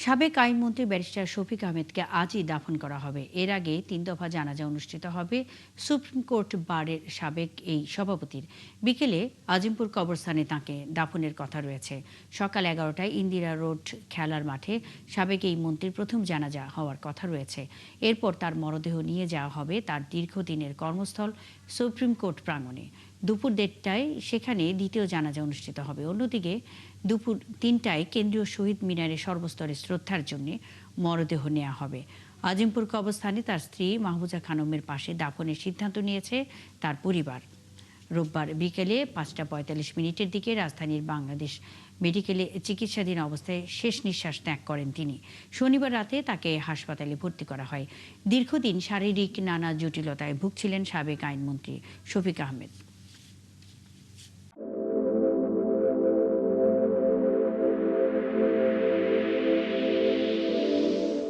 সাবেক আইনমন্ত্রী ব্যারিস্টার শফিক আহমেদকে আজই দাফন করা হবে। এর আগে ৩ দফা জানাজা অনুষ্ঠিত হবে সুপ্রিম কোর্ট বারের সাবেক এই সভাপতির। বিকেলে আজিমপুর কবরস্থানে তাঁকে দাফনের কথা রয়েছে। সকাল ১১টায় ইন্দিরা রোড খেলার মাঠে সাবেক এই মন্ত্রীর প্রথম জানাজা হওয়ার কথা রয়েছে। এরপর তার মরদেহ নিয়ে যাওয়া হবে তার দীর্ঘদিনের কর্মস্থল সুপ্রিম কোর্ট প্রাঙ্গণে। দুপুর ১:৩০টায় সেখানে দ্বিতীয় জানাজা অনুষ্ঠিত হবে। অন্যদিকে দুপুর ৩টায় কেন্দ্রীয় শহীদ মিনারে সর্বস্তরে শ্রদ্ধার জন্য মরদেহ নেওয়া হবে। আজিমপুর কবরস্থানে তার স্ত্রী মাহফুজা খানমের পাশে দাফনের সিদ্ধান্ত নিয়েছে তার পরিবার। রোববার বিকেলে ৫টা ৪৫ মিনিটের দিকে রাজধানীর বাংলাদেশ মেডিকেলে চিকিৎসাধীন অবস্থায় শেষ নিঃশ্বাস ত্যাগ করেন তিনি। শনিবার রাতে তাকে হাসপাতালে ভর্তি করা হয়। দীর্ঘদিন শারীরিক নানা জটিলতায় ভুগছিলেন সাবেক আইনমন্ত্রী শফিক আহমেদ।